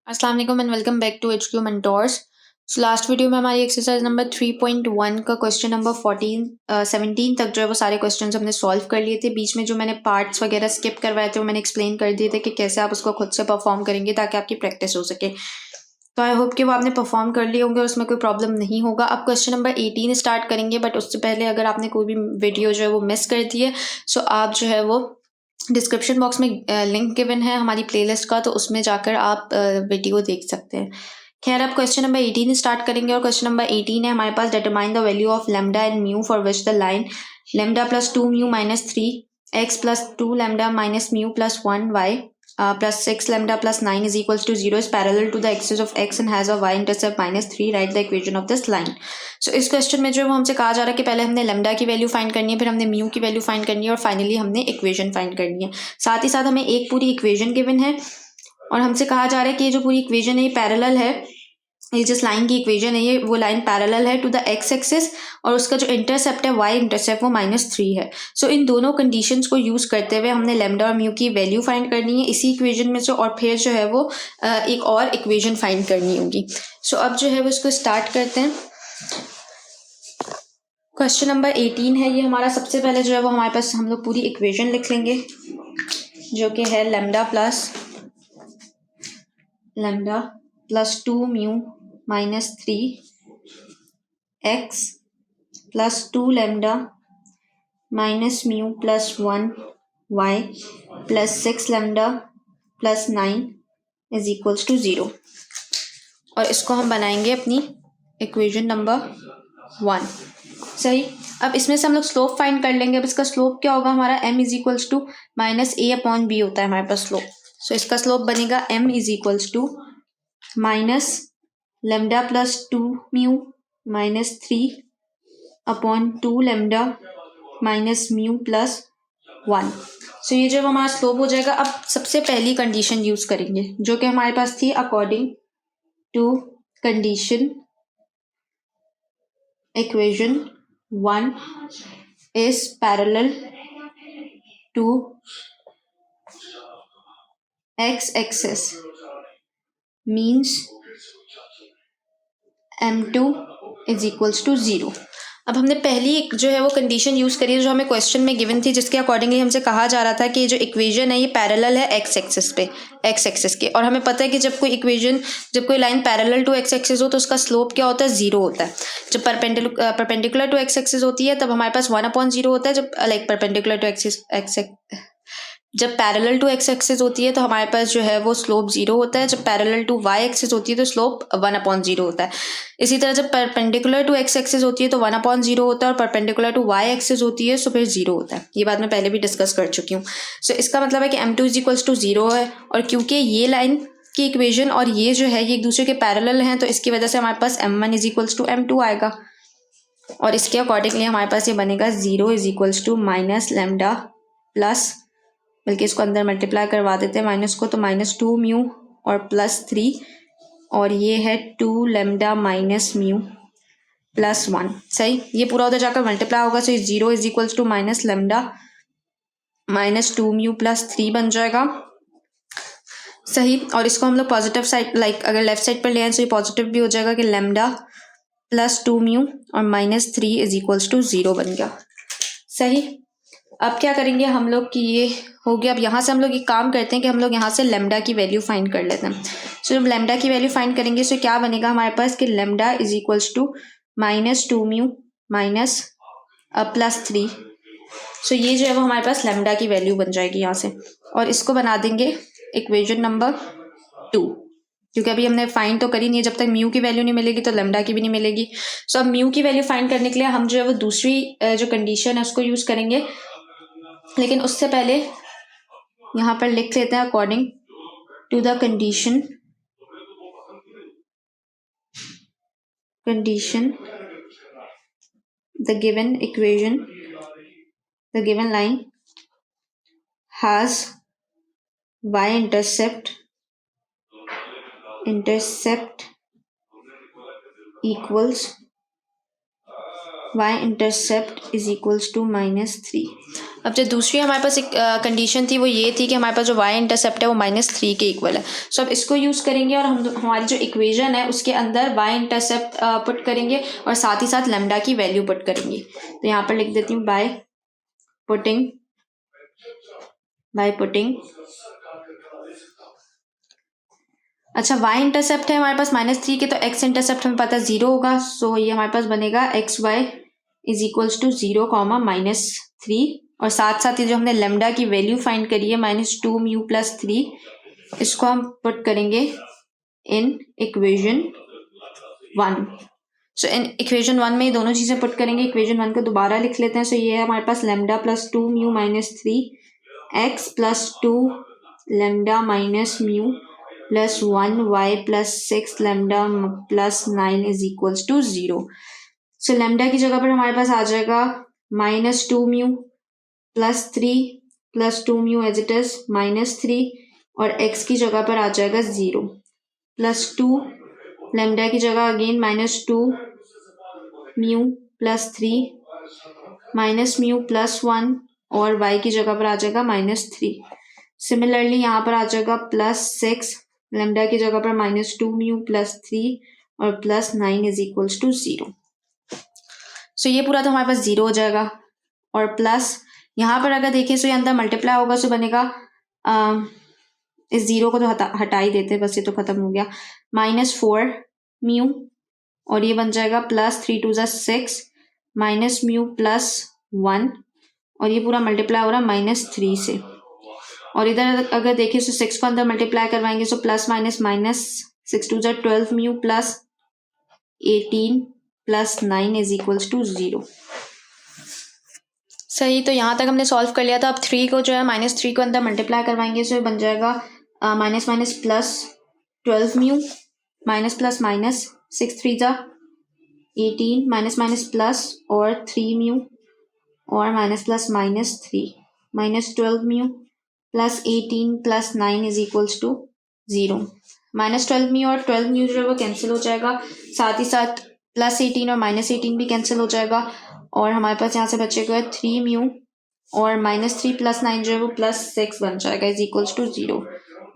अस्सलाम वालेकुम and welcome back to HQ Mentors। So last video में हमारी एक्सरसाइज नंबर 3.1 का क्वेश्चन नंबर 17 तक जो है वो सारे क्वेश्चंस हमने सॉल्व कर लिए थे। बीच में जो मैंने पार्ट्स वगैरह स्किप करवाए थे वो मैंने एक्सप्लेन कर दिए थे कि कैसे आप उसको खुद से परफॉर्म करेंगे ताकि आपकी प्रैक्टिस हो सके। तो आई होप कि वो आपने परफॉर्म कर लिए होंगे और उसमें कोई प्रॉब्लम नहीं होगा। अब क्वेश्चन नंबर 18 स्टार्ट करेंगे, बट उससे पहले अगर आपने कोई भी वीडियो जो है वो मिस कर दी है सो आप जो है वो डिस्क्रिप्शन बॉक्स में लिंक गिवन है हमारी प्लेलिस्ट का, तो उसमें जाकर आप वीडियो देख सकते हैं। खैर, अब क्वेश्चन नंबर 18 स्टार्ट करेंगे और क्वेश्चन नंबर 18 है हमारे पास, determine the value of lambda and mu for which the line lambda plus 2 mu minus 3 x plus 2 lambda minus mu plus 1 y plus 6 lambda plus 9 is equals to 0 is parallel to the axis of x and has a y intercept minus 3. Write the equation of this line. So इस question में जो है वो हमसे कहा जा रहा है कि पहले हमने लेमडा की वैल्यू फाइंड करनी है, फिर हमने म्यू की वैल्यू फाइंड करनी है और फाइनली हमने इक्वेशन फाइंड करनी है। साथ ही साथ हमें एक पूरी इक्वेशन गिवन है और हमसे कहा जा रहा है कि ये जो पूरी इक्वेशन है ये पैरेलल है, ये जिस लाइन की इक्वेशन है ये वो लाइन पैरेलल है टू द एक्स एक्सिस और उसका जो इंटरसेप्ट है वाई इंटरसेप्ट वो -3 है। सो इन दोनों कंडीशंस को यूज करते हुए हमने लेमडा और म्यू की वैल्यू फाइंड करनी है इसी इक्वेशन में से, और फिर जो है वो एक और इक्वेशन फाइंड करनी होगी। सो अब जो है वो इसको स्टार्ट करते हैं। क्वेश्चन नंबर 18 है ये हमारा। सबसे पहले जो है वो हमारे पास हम लोग पूरी इक्वेशन लिख लेंगे जो कि है lambda plus 2 mu minus 3 x plus 2 lambda minus mu plus 1 y plus 6 lambda plus 9 is equals to 0, और इसको हम बनाएंगे अपनी इक्वेशन नंबर 1। सही। अब इसमें से हम लोग स्लोप फाइंड कर लेंगे। अब इसका स्लोप क्या होगा हमारा, m is equals to minus a upon B होता है हमारे पास स्लोप। सो इसका स्लोप बनेगा m is equals to minus lambda plus 2 mu minus 3 upon 2 lambda minus mu plus 1। So ये जो हमारा स्लोप हो जाएगा। अब सबसे पहली कंडीशन यूज करेंगे जो कि हमारे पास थी, according to condition equation 1 is parallel to x axis means m2 is equals to 0। अब हमने पहली जो है वो कंडीशन यूज करी है जो हमें क्वेश्चन में गिवन थी, जिसके अकॉर्डिंगली हमसे कहा जा रहा था कि ये जो इक्वेशन है ये पैरेलल है एक्स एक्सिस के। और हमें पता है कि जब कोई line parallel to x axis हो तो उसका स्लोप क्या होता है, 0 होता है। जब परपेंडिकुलर टू एक्स एक्सिस होती है तब हमारे पास 1/0 होता है। जब परपेंडिकुलर टू जब पैरेलल टू एक्स एक्सिस होती है तो हमारे पास जो है वो स्लोप 0 होता है। जब पैरेलल टू वाई एक्सिस होती है तो स्लोप 1/0 होता है। इसी तरह जब परपेंडिकुलर टू एक्स एक्सिस होती है तो 1/0 होता है और परपेंडिकुलर टू वाई एक्सिस होती है तो फिर 0 होता है। ये बात मैं पहले भी डिस्कस कर चुकी हूँ। सो इसका मतलब है कि m2 इज इक्वल्स टू 0 है, और क्योंकि ये लाइन की इक्वेशन और ये जो है ये एक दूसरे के पैरेलल हैं तो इसकी वजह से हमारे पास m1 is equals to m2 आएगा, और इसके अकॉर्डिंगली हमारे पास ये बनेगा 0 is equals to minus lambda plus, बल्कि इसको अंदर मल्टीप्लाई करवा देते हैं माइनस को, तो -2 म्यू और प्लस 3, और ये है 2 लेमडा माइनस म्यू प्लस 1। सही। ये पूरा उधर जाकर मल्टीप्लाई होगा तो 0 is equals to minus lambda minus 2 mu plus 3 बन जाएगा। सही। और इसको हम लोग पॉजिटिव साइड अगर लेफ्ट साइड पर ले आए तो ये पॉजिटिव भी हो जाएगा कि लेमडा प्लस 2 म्यू और -3 इज इक्वल्स टू 0 बन गया। सही। अब क्या करेंगे हम लोग कि ये हो गया। अब यहाँ से हम लोग एक काम करते हैं कि हम लोग यहाँ से लेमडा की वैल्यू फाइंड कर लेते हैं। सो जब लेमडा की वैल्यू फाइंड करेंगे तो क्या बनेगा हमारे पास कि lambda is equals to -2 mu minus plus 3। So ये जो है वो हमारे पास लेमडा की वैल्यू बन जाएगी यहाँ से, और इसको बना देंगे इक्वेशन नंबर 2, क्योंकि अभी हमने फाइंड तो करी नहीं है। जब तक म्यू की वैल्यू नहीं मिलेगी तो लेमडा की भी नहीं मिलेगी। सो अब म्यू की वैल्यू फाइंड करने के लिए हम जो है वो दूसरी जो कंडीशन है उसको यूज करेंगे, लेकिन उससे पहले यहाँ पर लिख लेते हैं according to the condition the given equation the given line has y intercept equals y intercept is equals to -3। अब जो दूसरी हमारे पास एक कंडीशन थी वो ये थी कि हमारे पास जो y इंटरसेप्ट है वो -3 के इक्वल है। सो अब इसको यूज़ करेंगे और हम हमारी जो इक्वेशन है उसके अंदर y इंटरसेप्ट पुट करेंगे और साथ ही साथ लेमडा की वैल्यू पुट करेंगे। तो यहाँ पर लिख देती हूँ बाय पुटिंग अच्छा y इंटरसेप्ट है हमारे पास -3 के, तो x इंटरसेप्ट हमें पता है 0 होगा। सो ये हमारे पास बनेगा xy इज इक्वल्स टू 0, -3 और साथ साथ ये जो हमने लेमडा की वैल्यू फाइंड करी है -2 म्यू प्लस 3, इसको हम पुट करेंगे इन इक्वेशन 1। सो इन इक्वेशन 1 में ये दोनों चीज़ें पुट करेंगे। इक्वेशन 1 को दोबारा लिख लेते हैं। सो ये है हमारे पास lambda plus 2 mu -3 x plus 2 lambda minus mu plus 1 y plus 6 lambda plus 9 is equals to 0। So lambda की जगह पर हमारे पास आ जाएगा -2 mu plus 3 plus 2 mu as it is -3 और x की जगह पर आ जाएगा 0 प्लस 2 लेमडा की जगह again -2 mu plus 3 minus mu plus 1 और y की जगह पर आ जाएगा -3। सिमिलरली यहाँ पर आ जाएगा +6 लेमडा की जगह पर -2 म्यू प्लस 3 और plus 9 is equals to 0। So ये पूरा तो हमारे पास 0 हो जाएगा और प्लस यहाँ पर अगर देखें सो ये अंदर मल्टीप्लाई होगा, सो बनेगा इस 0 को तो हटा ही देते, बस ये तो खत्म हो गया -4 म्यू और ये बन जाएगा +3 2 6 माइनस म्यू प्लस 1 और ये पूरा मल्टीप्लाई हो रहा है -3 से। और इधर अगर देखें तो 6 को अंदर मल्टीप्लाई करवाएंगे so plus minus minus 6 2 12 mu plus 18 plus 9 is equals to 0। सही, तो यहाँ तक हमने सॉल्व कर लिया था। अब 3 को जो है -3 को अंदर मल्टीप्लाई करवाएंगे सो बन जाएगा minus minus plus 12 mu minus plus minus 6 3 18 minus minus plus और 3 म्यू और minus plus minus 3 -12 mu plus 18 plus 9 is equals to 0। -12 mu और 12 म्यू जो है वो कैंसिल हो जाएगा, साथ ही साथ +18 और -18 भी कैंसिल हो जाएगा और हमारे पास यहाँ से बचेगा 3 म्यू और -3 प्लस 9 जो है वो +6 बन जाएगा इज इक्वल्स टू 0।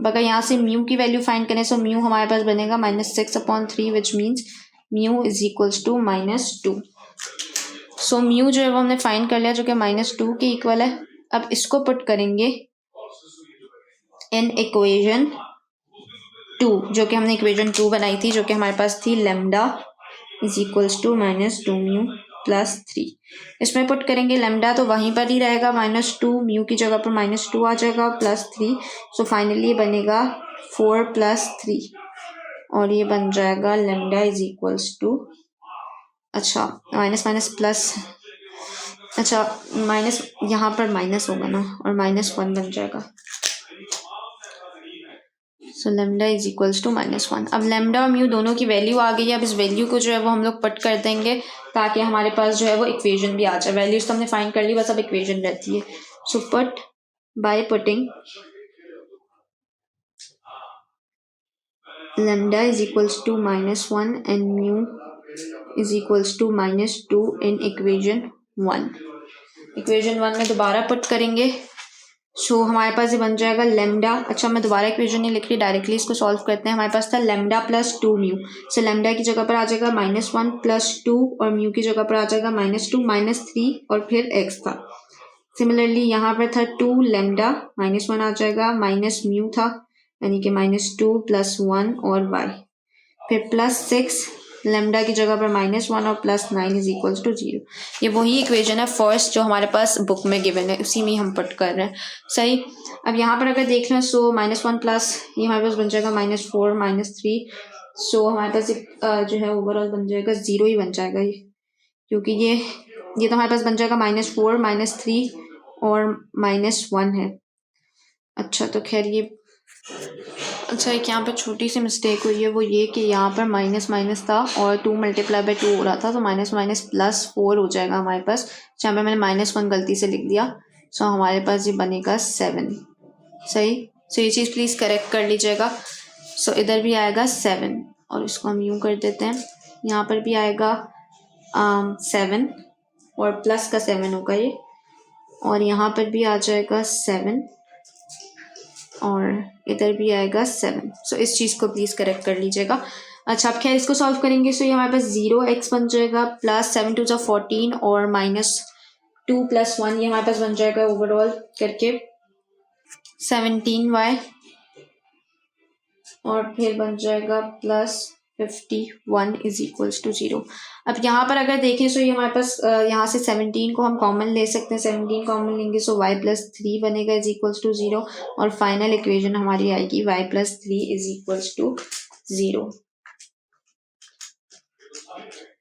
अगर यहाँ से म्यू की वैल्यू फाइंड करें सो म्यू हमारे पास बनेगा -6/3 which means mu is equals to -2। So mu जो है वो हमने फाइंड कर लिया जो कि -2 के इक्वल है। अब इसको पुट करेंगे इन इक्वेशन 2, जो कि हमने इक्वेशन 2 बनाई थी, जो कि हमारे पास थी lambda is equals to -2 mu plus 3। इसमें पुट करेंगे लेमडा तो वहीं पर ही रहेगा, -2 म्यू की जगह पर -2 आ जाएगा प्लस 3। सो फाइनली बनेगा 4 प्लस 3 और ये बन जाएगा लेमडा इज इक्वल्स टू, अच्छा माइनस माइनस प्लस, अच्छा माइनस यहाँ पर माइनस होगा ना और -1 बन जाएगा। So lambda is equals to -1। अब लेमडा और म्यू दोनों की वैल्यू आ गई है। अब इस वैल्यू को जो है वो हम लोग पुट कर देंगे ताकि हमारे पास जो है वो इक्वेशन भी आ जाए। वैल्यूज तो हमने फाइंड कर ली, बस अब इक्वेशन रहती है। So put by putting lambda is equals to -1 and mu is equals to -2 in equation 1। Equation 1 में दोबारा पुट करेंगे सो हमारे पास ये बन जाएगा लेमडा, अच्छा मैं दोबारा इक्वेशन नहीं लिख रही, डायरेक्टली इसको सॉल्व करते हैं। हमारे पास था लेमडा प्लस 2 म्यू, सो लेमडा की जगह पर आ जाएगा -1 प्लस 2 और म्यू की जगह पर आ जाएगा -2 -3 और फिर x था। सिमिलरली यहाँ पर था 2 लेमडा -1 आ जाएगा, माइनस म्यू था यानी कि -2 प्लस 1 और y, फिर +6 लेमडा की जगह पर -1 और +9 इज इक्वल्स टू 0। ये वही इक्वेशन है फर्स्ट जो हमारे पास बुक में गिवन है, उसी में हम पुट कर रहे हैं। सही, अब यहाँ पर अगर देख लें सो -1 प्लस ये हमारे पास बन जाएगा -4 -3, सो हमारे पास जो है ओवरऑल बन जाएगा 0 ही बन जाएगा ये, क्योंकि ये तो हमारे पास बन जाएगा -4 -3 और -1 है। अच्छा तो खैर ये अच्छा एक यहाँ पर छोटी सी मिस्टेक हुई है, वो ये कि यहाँ पर माइनस माइनस था और 2 × 2 हो रहा था, तो माइनस माइनस +4 हो जाएगा हमारे पास। जहाँ पे मैंने -1 गलती से लिख दिया, सो हमारे पास ये बनेगा 7। सही, सो ये चीज़ प्लीज़ करेक्ट कर लीजिएगा। सो इधर भी आएगा 7 और इसको हम यूँ कर देते हैं, यहाँ पर भी आएगा 7 और प्लस का 7 होगा ये, और यहाँ पर भी आ जाएगा 7 और इधर भी आएगा 7। सो इस चीज़ को प्लीज़ करेक्ट कर लीजिएगा। अच्छा, अब खैर इसको सॉल्व करेंगे सो ये हमारे पास 0x बन जाएगा प्लस 7 2 14 और -2 + 1 ये हमारे पास बन जाएगा ओवरऑल करके 17y और फिर बन जाएगा +51 = 0। अब यहाँ पर अगर देखें सो ये हमारे पास यहाँ से 17 को हम कॉमन ले सकते हैं, 17 कॉमन लेंगे सो y + 3 बनेगा = 0 और फाइनल इक्वेशन हमारी आएगी y + 3 = 0।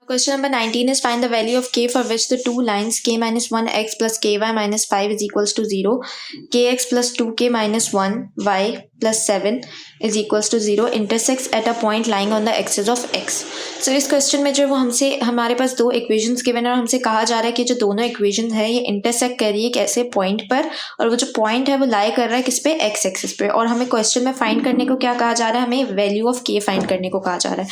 Question number 19 is find the value of k for which the two lines k - 1x plus ky - 5 is equals to 0, kx plus 2k - 1 y plus 7 is equals to 0 intersects at a point lying on the axis of x। So इस question में जो वो हमसे हमारे पास दो equations given है और हमसे कहा जा रहा है कि जो दोनों इक्वेशन है ये इंटरसेक्ट कर रही है एक ऐसे पॉइंट पर, और वो जो पॉइंट है वो लाई कर रहा है किस पे, एक्स एक्सिस पे, और हमें क्वेश्चन में फाइंड करने को क्या कहा जा रहा है, हमें वैल्यू ऑफ के फाइंड करने को कहा जा रहा है।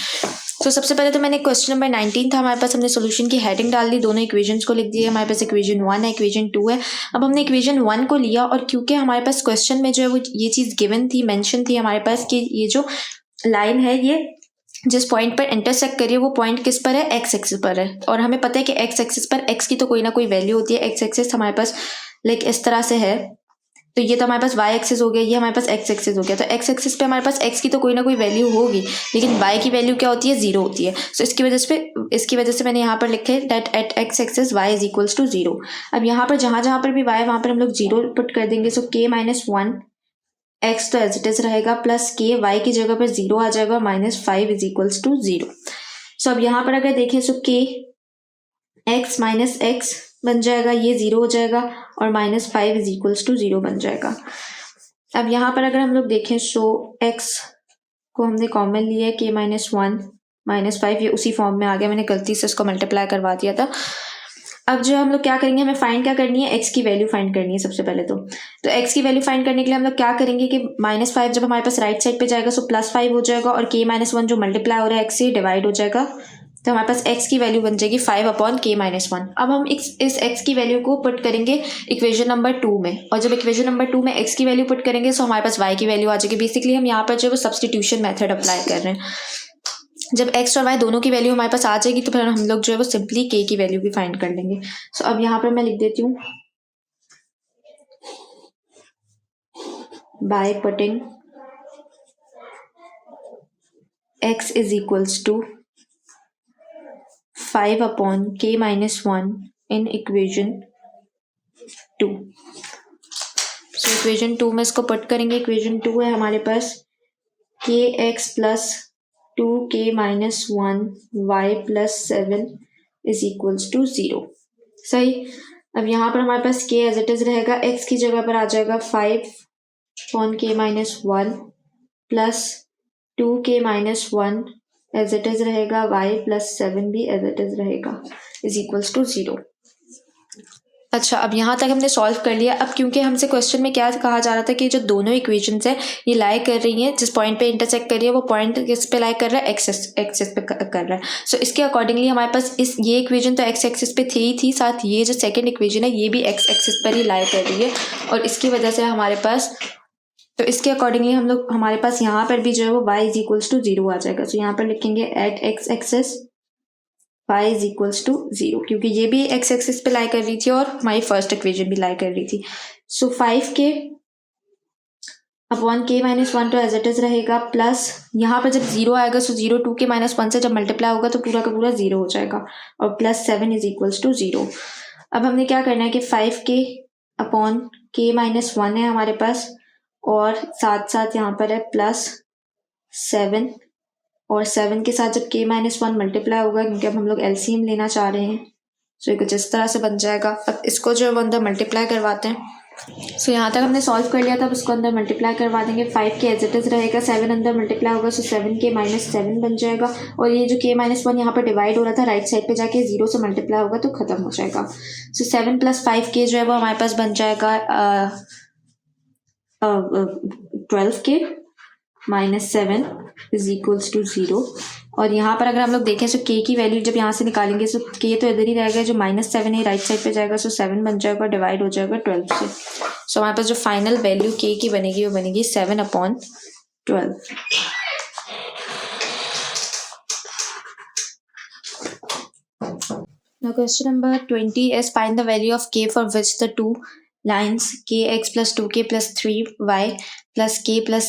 तो सबसे पहले तो मैंने क्वेश्चन नंबर 19 था हमारे पास, हमने सोल्यूशन की हेडिंग डाल दी, दोनों इक्वेशंस को लिख दिया, हमारे पास इक्वेशन 1 है, इक्वेशन 2 है। अब हमने इक्वेशन 1 को लिया और क्योंकि हमारे पास क्वेश्चन में जो है वो ये चीज़ गिवन थी, मेंशन थी हमारे पास कि ये जो लाइन है ये जिस पॉइंट पर इंटरसेक्ट करिए वो पॉइंट किस पर है, एक्स एक्सिस पर है, और हमें पता है कि एक्स एक्सिस पर एक्स की तो कोई ना कोई वैल्यू होती है। एक्स एक्सिस हमारे पास लाइक इस तरह से है, तो ये तो हमारे पास y एक्सिस हो गया, ये हमारे पास x एक्सिस हो गया। तो x एक्सिस पे हमारे पास x की तो कोई ना कोई वैल्यू होगी, लेकिन y की वैल्यू क्या होती है, 0 होती है। सो इसकी वजह से मैंने यहाँ पर लिखे है that at x axis y = 0। अब यहाँ पर जहाँ पर भी y है वहाँ पर हम लोग 0 पुट कर देंगे। सो k - 1 x तो एज इट इज रहेगा प्लस k y की जगह पर 0 आ जाएगा -5 = 0। सो अब यहाँ पर अगर देखें सो k x - x बन जाएगा, ये 0 हो जाएगा और -5 = 0 बन जाएगा। अब यहाँ पर अगर हम लोग देखें सो x को हमने कॉमन लिया है, k - 1 -5 ये उसी फॉर्म में आ गया, मैंने गलती से इसको मल्टीप्लाई करवा दिया था। अब जो हम लोग क्या करेंगे, हमें फाइंड क्या करनी है, x की वैल्यू फाइंड करनी है सबसे पहले। तो x की वैल्यू फाइंड करने के लिए हम लोग क्या करेंगे कि -5 जब हमारे पास राइट साइड पे जाएगा सो +5 हो जाएगा और k - 1 जो मल्टीप्लाई हो रहा है x से डिवाइड हो जाएगा, तो हमारे पास x की वैल्यू बन जाएगी 5/k - 1। अब हम इस x की वैल्यू को पुट करेंगे इक्वेशन नंबर 2 में, और जब इक्वेशन नंबर 2 में x की वैल्यू पुट करेंगे तो हमारे पास y की वैल्यू आ जाएगी। बेसिकली हम यहाँ पर जो है सब्सटीट्यूशन मेथड अप्लाई कर रहे हैं। जब x और y दोनों की वैल्यू हमारे पास आ जाएगी तो फिर हम लोग जो है वो सिंपली k की वैल्यू भी फाइंड कर लेंगे। सो अब यहाँ पर मैं लिख देती हूँ by putting x = 5/k - 1 in equation 2। So equation 2 में इसको पुट करेंगे। इक्वेशन 2 है हमारे पास kx + 2k - 1 y + 7 = 0। सही। अब यहाँ पर हमारे पास k एज इट इज रहेगा, x की जगह पर आ जाएगा 5/k - 1 प्लस 2k - 1 एज इट इज रहेगा, y + 7 भी एज इट इज रहेगा = 0। अच्छा, अब यहाँ तक हमने सॉल्व कर लिया। अब क्योंकि हमसे क्वेश्चन में क्या कहा जा रहा था कि जो दोनों इक्वेशंस है ये लाई कर रही हैं, जिस पॉइंट पे इंटरसेक्ट कर रही है वो पॉइंट किस पे लाई कर रहा है, एक्सिस पे कर रहा है। सो इसके अकॉर्डिंगली हमारे पास ये इक्वेशन तो एक्स एक्सिस पे थी ही थी, साथ ये जो सेकंड इक्वेशन है ये भी एक्स एक्सिस पर ही लाई कर रही है, और इसकी वजह से हमारे पास, तो इसके अकॉर्डिंगली हम लोग हमारे पास यहाँ पर भी जो है वो y = 0 आ जाएगा। सो यहाँ पर लिखेंगे एट x एक्सिस y = 0, क्योंकि ये भी x एक्सिस पे लाई कर रही थी और हमारी फर्स्ट इक्वेशन भी लाई कर रही थी। सो 5k / k - 1 तो एज इट इज रहेगा, प्लस यहाँ पर जब 0 आएगा सो 0 2k - 1 से जब मल्टीप्लाई होगा तो पूरा का पूरा 0 हो जाएगा, और प्लस 7 = 0। अब हमने क्या करना है कि 5k / k - 1 है हमारे पास, और साथ साथ यहाँ पर है +7, और 7 के साथ जब k - 1 मल्टीप्लाई होगा, क्योंकि अब हम लोग एलसीएम लेना चाह रहे हैं, सो ये कुछ इस तरह से बन जाएगा। अब इसको जो है वो अंदर मल्टीप्लाई करवाते हैं। सो यहाँ तक हमने सॉल्व कर लिया था, अब इसको अंदर मल्टीप्लाई करवा देंगे। 5k एज इट इज रहेगा, 7 अंदर मल्टीप्लाई होगा सो 7k - 7 बन जाएगा, और ये जो k - 1 यहाँ पर डिवाइड हो रहा था राइट साइड पे जाके 0 से मल्टीप्लाई होगा तो खत्म हो जाएगा। सो 7 + 5k जो है वो हमारे पास बन जाएगा 12k - 7 = 0, और यहाँ पर अगर हम लोग देखें तो k की वैल्यू जब यहाँ से निकालेंगे तो k तो इधर ही रहेगा, जो -7 है राइट साइड पे जाएगा, सो 7 बन जाएगा, डिवाइड हो जाएगा 12 से। सो हमारे पास जो फाइनल वैल्यू k की बनेगी वो बनेगी 7/12। Now question number 20 is find the value of k for which the two lines kx plus 2k plus 3y plus k plus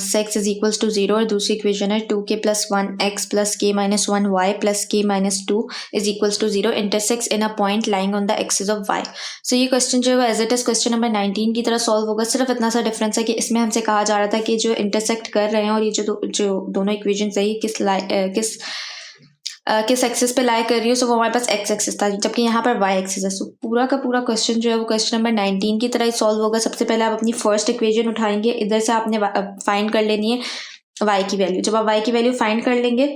6 is equals to 0। और दूसरी इक्वेशन है 2k plus 1x plus k minus 1y plus k minus 2 is equals to 0 intersects in a point lying on the axis of y। So ये question जो है as it is question number 19 की तरह solve होगा। सिर्फ इतना सा difference है कि इसमें हमसे कहा जा रहा था कि जो इंटरसेक्ट कर रहे हैं और ये जो दोनों इक्वेशन है ये किस एक्सिस पे लाई कर रही है, सो वो हमारे पास एक्स एक्सिस था, जबकि यहाँ पर वाई एक्सिस है। सो पूरा का पूरा क्वेश्चन जो है वो क्वेश्चन नंबर 19 की तरह ही सॉल्व होगा। सबसे पहले आप अपनी फर्स्ट इक्वेशन उठाएंगे, इधर से आपने फाइंड कर लेनी है वाई की वैल्यू। जब आप वाई की वैल्यू फाइंड कर लेंगे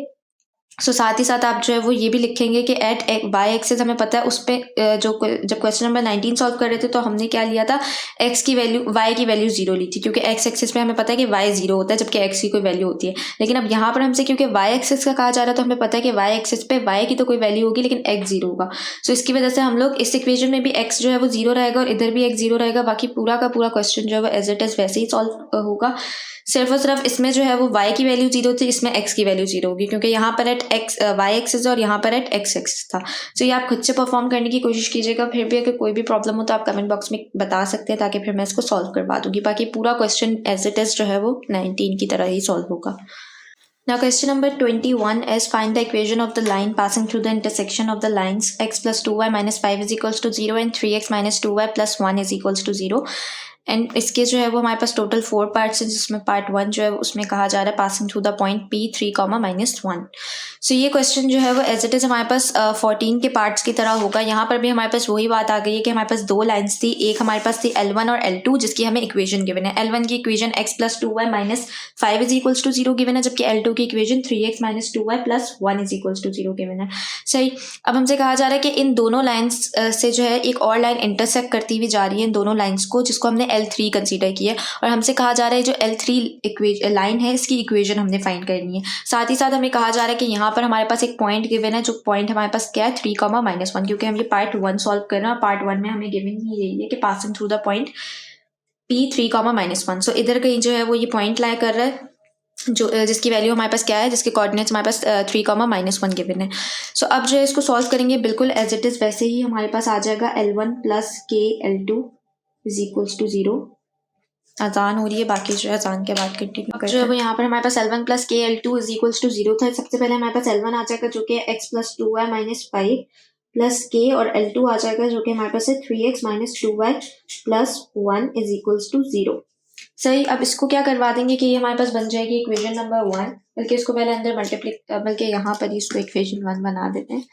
सो साथ ही साथ आप जो है वो ये भी लिखेंगे कि एट वाई एक्सिस हमें पता है उस पर जब क्वेश्चन नंबर 19 सॉल्व कर रहे थे तो हमने क्या लिया था, एक्स की वैल्यू वाई की वैल्यू 0 ली थी, क्योंकि एक्स एक्सिस पे हमें पता है कि वाई 0 होता है जबकि एक्स की कोई वैल्यू होती है। लेकिन अब यहाँ पर हमसे क्योंकि वाई एक्सिस का कहा जा रहा है तो हमें पता है कि वाई एक्सिस पे वाई की तो कोई वैल्यू होगी लेकिन एक्स 0 होगा। सो इसकी वजह से हम लोग इस इक्वेशन में भी एक्स जो है वो 0 रहेगा और इधर भी एक्स 0 रहेगा। बाकी पूरा का पूरा क्वेश्चन जो है वो एज इट इज वैसे ही सॉल्व होगा। सिर्फ और सिर्फ इसमें जो है वो y की वैल्यू 0 थी, इसमें x की वैल्यू 0 होगी, क्योंकि यहाँ पर एट एक्स y एक्सिस और यहाँ पर एट x एक्सिस था। सो ये आप खुद से परफॉर्म करने की कोशिश कीजिएगा। फिर भी अगर कोई भी प्रॉब्लम हो तो आप कमेंट बॉक्स में बता सकते हैं ताकि फिर मैं इसको सॉल्व करवा दूंगी। बाकी पूरा क्वेश्चन एज इट इज जो है वो 19 की तरह ही सॉल्व होगा। Now question number 21 is find the equation of the line passing through the intersection of the lines x plus 2y minus 5 is equals to 0 and 3x minus 2y plus 1 is equals to 0। And इसके जो है वो हमारे पास total 4 parts हैं, जिसमें part 1 जो है उसमें कहा जा रहा है passing through the point P3, -1। So ये क्वेश्चन जो है वो एज इट इज़ हमारे पास 14 के पार्ट्स की तरह होगा। यहाँ पर भी हमारे पास वही बात आ गई है कि हमारे पास दो लाइन्स थी, एक हमारे पास थी L1 और L2 जिसकी हमें इक्वेशन गिवन है। L1 की equation x plus 2y minus 5 is equals to 0 given है, जबकि L2 की equation 3x minus 2y plus 1 is equals to 0 given है। सही, अब हमसे कहा जा रहा है कि इन दोनों लाइन्स से जो है एक और लाइन इंटरसेक्ट करती हुई जा रही है इन दोनों लाइन्स को, जिसको हमने L3 कंसीडर किया है। और हमसे कहा जा रहा है जो L3 लाइन है इसकी इक्वेशन हमने फाइंड करनी है। साथ ही साथ हमें कहा जा रहा है कि यहाँ पर हमारे पास एक पॉइंट गिवन है, जो पॉइंट हमारे पास क्या है 3, -1, क्योंकि हम ये पार्ट 1 सॉल्व कर रहे हैं। पार्ट 1 में हमें गिवन ही यही है कि passing through the point P3, -1। सो इधर कहीं जो है वो ये पॉइंट लाई कर रहा है जो जिसकी वैल्यू हमारे पास क्या है, जिसके कोऑर्डिनेट्स हमारे पास 3, -1 गिवन है। सो अब जो है इसको सॉल्व करेंगे बिल्कुल एज इट इज़ वैसे ही हमारे पास आ जाएगा L1 + K L2 is equals to 0। अजान हो रही है, बाकी जो है अजान के बाद कंटिन्यू करते हैं। जो है वो यहाँ पर हमारे पास L1 + K L2 is equals to 0 था। सबसे पहले हमारे पास L1 आ जाएगा जो कि x + 2y - 5 प्लस K, और L2 आ जाएगा जो कि हमारे पास है 3x - 2y + 1 is equals to 0। सही, अब इसको क्या करवा देंगे कि ये हमारे पास बन जाएगी इक्वेशन नंबर 1, बल्कि इसको पहले अंदर मल्टीप्लाई, बल्कि यहाँ पर ही इसको इक्वेशन 1 बना देते हैं।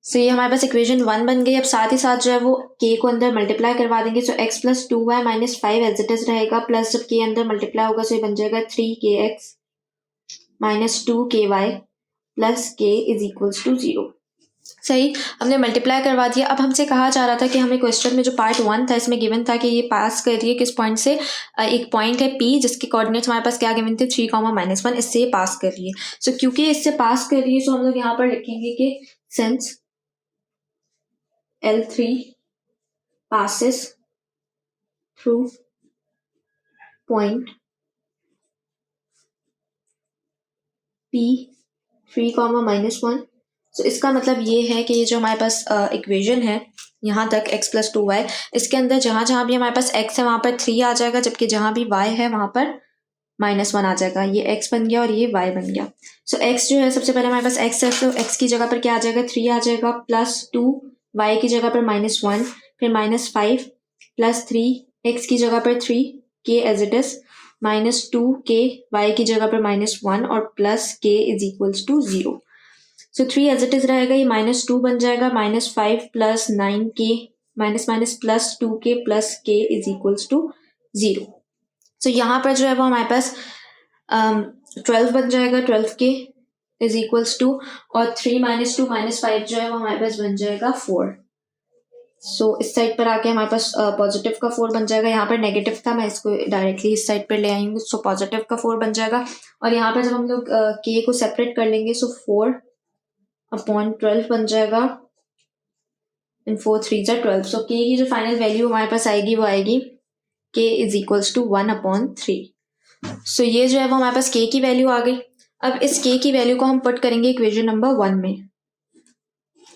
सो ये हमारे पास इक्वेशन 1 बन गई। अब साथ ही साथ जो है वो k को अंदर मल्टीप्लाई करवा देंगे। So x + 2y - 5 as it is रहेगा, प्लस जब k अंदर मल्टीप्लाई होगा सो ये बन जाएगा 3kx - 2ky + k is equals to 0। सही, हमने मल्टीप्लाई करवा दिया। अब हमसे कहा जा रहा था कि हमें क्वेश्चन में जो पार्ट 1 था इसमें गिवन था कि ये पास कर रही है किस पॉइंट से, एक पॉइंट है P जिसके कोऑर्डिनेट्स हमारे पास क्या गिवन थे 3, -1, इससे ये पास कर रही है। सो क्योंकि इससे पास कर रही है सो हम लोग यहाँ पर लिखेंगे कि since L3 passes through point P3, -1। सो इसका मतलब ये है कि ये जो हमारे पास इक्वेशन है यहाँ तक x + 2y, इसके अंदर जहाँ जहाँ भी हमारे पास x है वहाँ पर 3 आ जाएगा, जबकि जहाँ भी y है वहाँ पर -1 आ जाएगा। ये x बन गया और ये y बन गया। सो x जो है सबसे पहले हमारे पास x है, तो x की जगह पर क्या आ जाएगा 3 आ जाएगा, +2 y की जगह पर -1, फिर -5 + 3 x की जगह पर 3 k as it is, -2k y की जगह पर -1 और plus k is equals to 0। So 3 as it is रहेगा, ये -2 बन जाएगा, -5 + 9k + 2k + k is equals to 0। So यहाँ पर जो है वो हमारे पास 12 बन जाएगा, 12k इज इक्वल्स टू, और 3 - 2 - 5 जो है वो हमारे पास बन जाएगा 4। सो इस साइड पर आके हमारे पास पॉजिटिव का 4 बन जाएगा, यहाँ पर नेगेटिव था, मैं इसको डायरेक्टली इस साइड पर ले आई हूँ, सो पॉजिटिव का 4 बन जाएगा। और यहाँ पर जब हम लोग के को सेपरेट कर लेंगे, सो 4/12 बन जाएगा, इन 4 3 12। सो के की जो फाइनल वैल्यू हमारे पास आएगी वो आएगी k इज इक्वल्स टू 1/3। सो ये जो है वो हमारे पास k की वैल्यू आ गई। अब इस k की वैल्यू को हम पुट करेंगे इक्वेशन नंबर 1 में,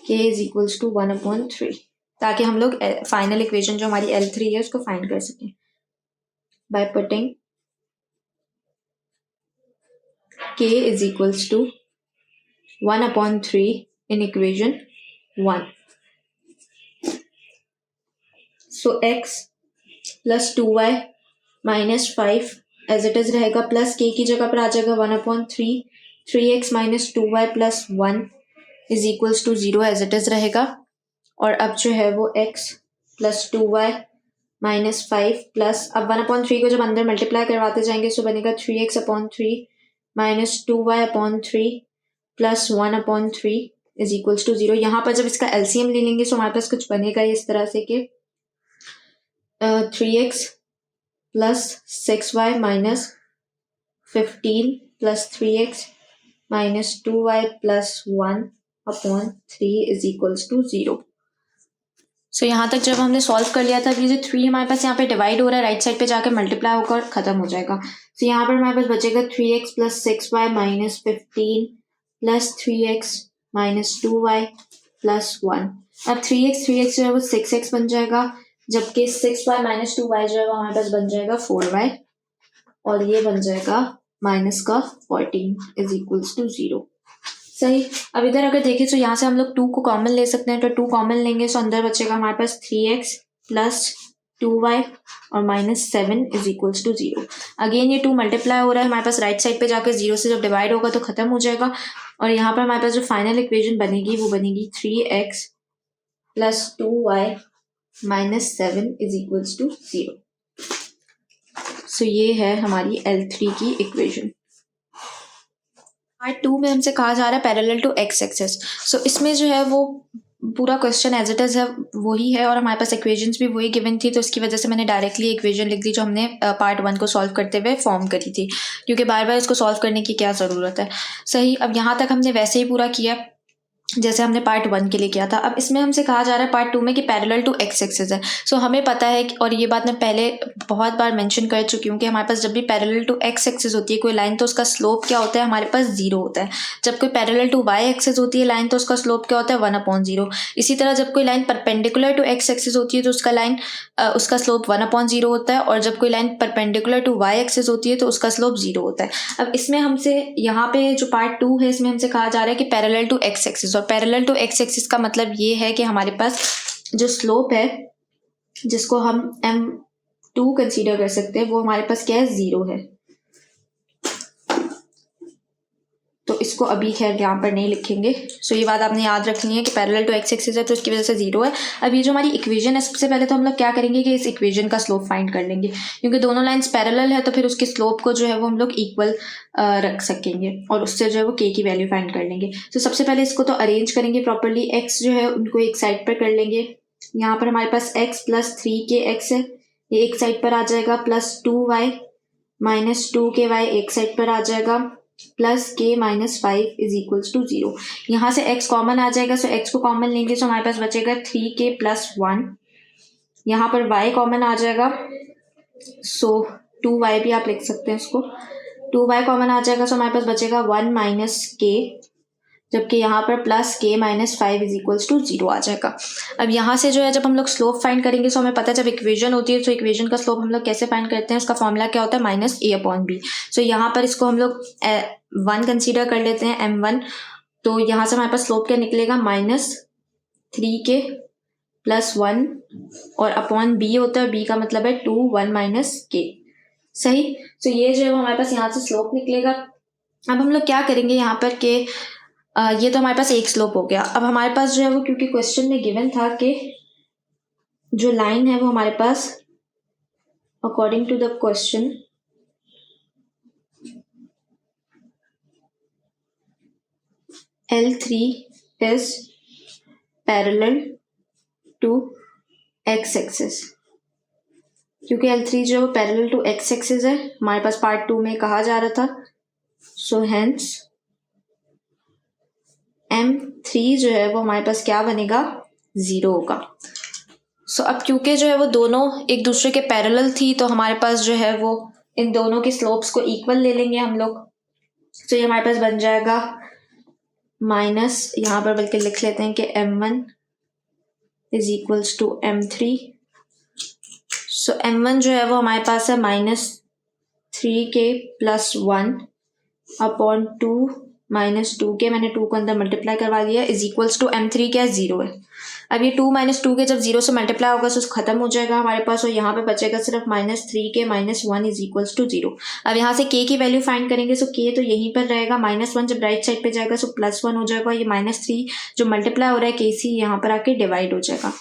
k इज इक्वल्स टू 1/3, ताकि हम लोग फाइनल इक्वेशन जो हमारी L3 है उसको फाइंड कर सकें by putting k is equals to 1/3 in equation 1। So x plus 2y minus 5 as it is रहेगा, प्लस k की जगह पर आ जाएगा 1/3, 3x minus 2y plus 1 is equals to 0 as it is रहेगा। और अब जो है वो x plus 2y minus 5 plus, अब 1/3 को जब अंदर मल्टीप्लाई करवाते जाएंगे सो बनेगा 3x/3 minus 2y/3 plus 1/3 is equals to 0। यहाँ पर जब इसका एलसीएम ले लेंगे तो हमारे पास कुछ बनेगा इस तरह से कि 3x plus 6y minus 15 plus 3x minus 2y plus 1/3 is equals to 0। So यहाँ तक जब हमने सॉल्व कर लिया था, ये जो 3 हमारे पास यहाँ पे डिवाइड हो रहा है, राइट साइड पे जाकर मल्टीप्लाई होकर खत्म हो जाएगा। सो यहाँ पर हमारे पास बचेगा 3x plus 6y minus 15 plus 3x minus 2y plus 1। अब 3x जो है वो 6x बन जाएगा, जबकि 6y माइनस 2y जो है वो हमारे पास बन जाएगा 4y, और ये बन जाएगा माइनस का 14 इज इक्वल्स टू 0। सही। अब इधर अगर देखें तो यहाँ से हम लोग 2 को कॉमन ले सकते हैं, तो 2 कॉमन लेंगे तो अंदर बचेगा हमारे पास 3x प्लस 2y और minus 7 is equals to 0। Again ये 2 मल्टीप्लाई हो रहा है हमारे पास, राइट साइड पे जाकर 0 से जब डिवाइड होगा तो खत्म हो जाएगा। और यहाँ पर हमारे पास जो फाइनल इक्वेशन बनेगी वो बनेगी 3x plus 2y minus 7 is equals to 0। So ये है हमारी L3 की इक्वेशन। पार्ट 2 में हमसे कहा जा रहा है पैरेलल टू एक्स एक्सेस। सो इसमें जो है वो पूरा क्वेश्चन एज इट इज़ है वही है, और हमारे पास इक्वेशंस भी वही गिवन थी, तो इसकी वजह से मैंने डायरेक्टली इक्वेशन लिख दी जो हमने पार्ट 1 को सॉल्व करते हुए फॉर्म करी थी, क्योंकि बार बार इसको सॉल्व करने की क्या ज़रूरत है। सही। अब यहाँ तक हमने वैसे ही पूरा किया जैसे हमने पार्ट 1 के लिए किया था। अब इसमें हमसे कहा जा रहा है पार्ट 2 में कि पैरेलल टू एक्स एक्सिस है। सो हमें पता है और ये बात मैं पहले बहुत बार मेंशन कर चुकी हूँ कि हमारे पास जब भी पैरेलल टू एक्स एक्सिस होती है कोई लाइन, तो उसका स्लोप क्या होता है, हमारे पास 0 होता है। जब कोई पैरेलल टू वाई एक्सिस होती है लाइन, तो उसका स्लोप क्या होता है, 1/0। इसी तरह जब कोई line perpendicular to x axis होती है तो उसका स्लोप 1/0 होता है, और जब कोई line perpendicular to y axis होती है तो उसका स्लोप 0 होता है। अब इसमें हमसे यहाँ पे जो पार्ट 2 है इसमें हमसे कहा जा रहा है कि पैरेलल टू एक्स एक्सिस, और पैरेलल टू एक्स एक्सिस का मतलब ये है कि हमारे पास जो स्लोप है जिसको हम m2 कंसीडर कर सकते हैं वो हमारे पास क्या है, 0 है। तो इसको अभी खैर यहाँ पर नहीं लिखेंगे। सो ये बात आपने याद रखनी है कि पैरेलल टू एक्स एक्सिस है तो इसकी वजह से 0 है। अब ये जो हमारी इक्वेशन है, सबसे पहले तो हम लोग क्या करेंगे कि इस इक्वेशन का स्लोप फाइंड कर लेंगे, क्योंकि दोनों लाइंस पैरेलल है तो फिर उसके स्लोप को जो है वो हम लोग इक्वल रख सकेंगे, और उससे जो है वो के की वैल्यू फाइंड कर लेंगे। तो सबसे पहले इसको तो अरेंज करेंगे प्रॉपरली। एक्स जो है उनको एक साइड पर कर लेंगे। यहाँ पर हमारे पास एक्स प्लस 3kx है, ये एक साइड पर आ जाएगा, प्लस 2y माइनस 2ky एक साइड पर आ जाएगा, plus k minus 5 is equals to 0। यहाँ से x कॉमन आ जाएगा, सो x को कॉमन लेंगे तो हमारे पास बचेगा 3k प्लस 1। यहाँ पर y कॉमन आ जाएगा, सो 2y भी आप लिख सकते हैं इसको, 2y कॉमन आ जाएगा, सो हमारे पास बचेगा 1 माइनस k, जबकि यहाँ पर plus k minus 5 is equals to 0 आ जाएगा। अब यहाँ से जो है जब हम लोग स्लोप फाइंड करेंगे तो हमें पता है जब इक्वेशन होती है तो इक्वेशन का स्लोप हम लोग कैसे फाइंड करते हैं, उसका फॉर्मूला क्या होता है, -a/b। सो यहाँ पर इसको हम लोग 1 कंसीडर कर लेते हैं, m1। तो यहाँ से हमारे पास स्लोप क्या निकलेगा, -3k प्लस 1, और अपॉन b होता है, b का मतलब है 2 1 माइनस k। सही। तो ये जो है वो हमारे पास यहाँ से स्लोप निकलेगा। अब हम लोग क्या करेंगे यहाँ पर कि ये तो हमारे पास एक स्लोप हो गया। अब हमारे पास जो है वो, क्योंकि क्वेश्चन में गिवन था कि जो लाइन है वो हमारे पास according to the question L3 is parallel to x axis, क्योंकि L3 जो है वो पैरेलल टू एक्स एक्सिस है, हमारे पास पार्ट 2 में कहा जा रहा था। सो हेंस M3 जो है वो हमारे पास क्या बनेगा, 0 होगा। सो अब क्योंकि जो है वो दोनों एक दूसरे के पैरेलल थी, तो हमारे पास जो है वो इन दोनों के स्लोप्स को इक्वल ले लेंगे हम लोग। तो ये हमारे पास बन जाएगा माइनस, यहाँ पर बल्कि लिख लेते हैं कि M1 is equals to M3। So M1 जो है वो हमारे पास है -3k + 1 अपॉन 2 -2k, मैंने 2 को अंदर मल्टीप्लाई करवा लिया, इज इक्वल्स टू M3 क्या 0 है। अब ये 2 - 2 के जब 0 से मल्टीप्लाई होगा तो खत्म हो जाएगा हमारे पास, और यहाँ पे बचेगा सिर्फ -3k - 1 इज इक्वल्स टू 0। अब यहाँ से k की वैल्यू फाइंड करेंगे, सो k तो यहीं पर रहेगा, -1 जब राइट साइड पे जाएगा सो +1 हो जाएगा, ये -3 जो मल्टीप्लाई हो रहा है k से यहाँ पर आके डिवाइड हो जाएगा।